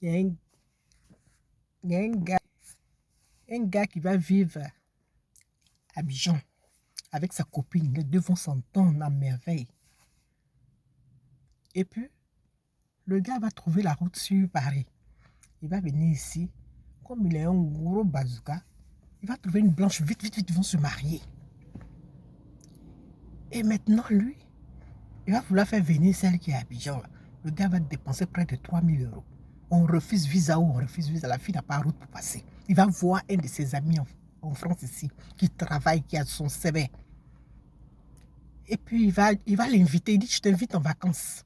il y a un gars qui va vivre à Abidjan avec sa copine. Les deux vont s'entendre à merveille. Et puis, le gars va trouver la route sur Paris. Il va venir ici. Comme il est un gros bazooka, il va trouver une blanche. Vite, vite, vite, ils vont se marier. Et maintenant, lui, il va vouloir faire venir celle qui est à Abidjan. Le gars va dépenser près de 3000 euros. On refuse visa ou on refuse visa. La fille n'a pas route pour passer. Il va voir un de ses amis en France ici, qui travaille, qui a son CV. Et puis, il va l'inviter. Il dit, je t'invite en vacances.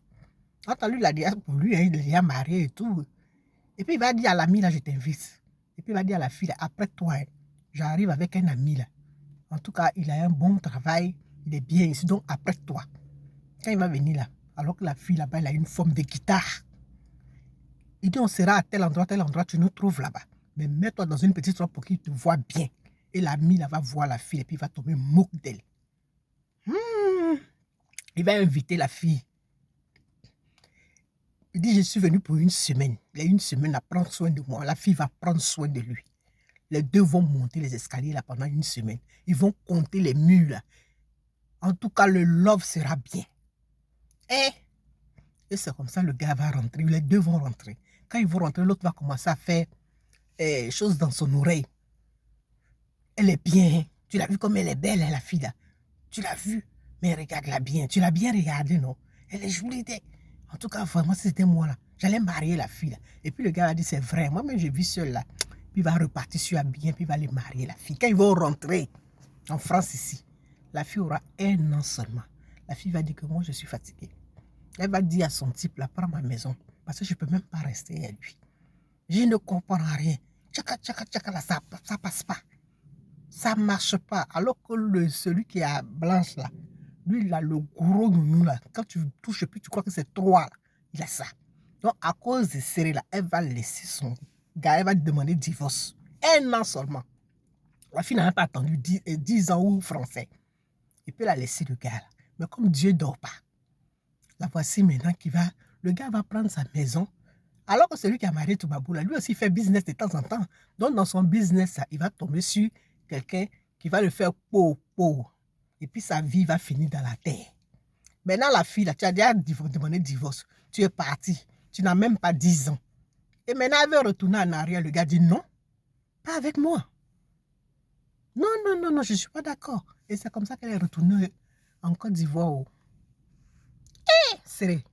Quand lui, il a dit, pour lui, il est déjà marié et tout. Et puis, il va dire à l'ami, là, je t'invite. Et puis, il va dire à la fille, là, après toi, j'arrive avec un ami, là. En tout cas, il a un bon travail. Il est bien ici. Donc, après toi, quand il va venir là, alors que la fille là-bas, elle a une forme de guitare. Il dit, on sera à tel endroit, tu nous trouves là-bas. Mais mets-toi dans une petite robe pour qu'il te voit bien. Et l'ami là va voir la fille et puis il va tomber moque d'elle. Il va inviter la fille. Il dit, je suis venu pour une semaine. Il a une semaine à prendre soin de moi. La fille va prendre soin de lui. Les deux vont monter les escaliers là pendant une semaine. Ils vont compter les murs là. En tout cas, le love sera bien. Et c'est comme ça le gars va rentrer. Les deux vont rentrer. Quand ils vont rentrer, l'autre va commencer à faire choses dans son oreille. Elle est bien. Tu l'as vu comme elle est belle, la fille là. Tu l'as vu. Mais regarde-la bien. Tu l'as bien regardée, non? Elle est jolie. En tout cas, vraiment, si c'était moi là, j'allais marier la fille là. Et puis le gars a dit, c'est vrai. Moi-même, j'ai vu seul là. Puis il va repartir sur bien, puis il va aller marier la fille. Quand ils vont rentrer en France ici, la fille aura 1 an seulement. La fille va dire que moi, je suis fatiguée. Elle va dire à son type, là, prends ma maison, parce que je ne peux même pas rester à lui. Je ne comprends rien. Tchaka, tchaka, tchaka, là, ça passe pas. Ça ne marche pas. Alors que celui qui est blanche, là, lui, il a le gros nounou, là. Quand tu touches, puis tu crois que c'est 3, là. Il a ça. Donc, à cause de serré, là, elle va laisser son gars, elle va demander divorce. 1 an seulement. La fille n'a même pas attendu 10 ans ou français. Et puis, elle a laissé le gars, là. Mais comme Dieu ne dort pas, la voici maintenant le gars va prendre sa maison, alors que celui qui a marié Toubabou, lui aussi fait business de temps en temps. Donc dans son business, il va tomber sur quelqu'un qui va le faire po. Et puis sa vie va finir dans la terre. Maintenant la fille, là, tu as déjà demandé divorce. Tu es parti. Tu n'as même pas 10 ans. Et maintenant elle veut retourner en arrière. Le gars dit non, pas avec moi. Non, je ne suis pas d'accord. Et c'est comme ça qu'elle est retournée en Côte d'Ivoire. Serré.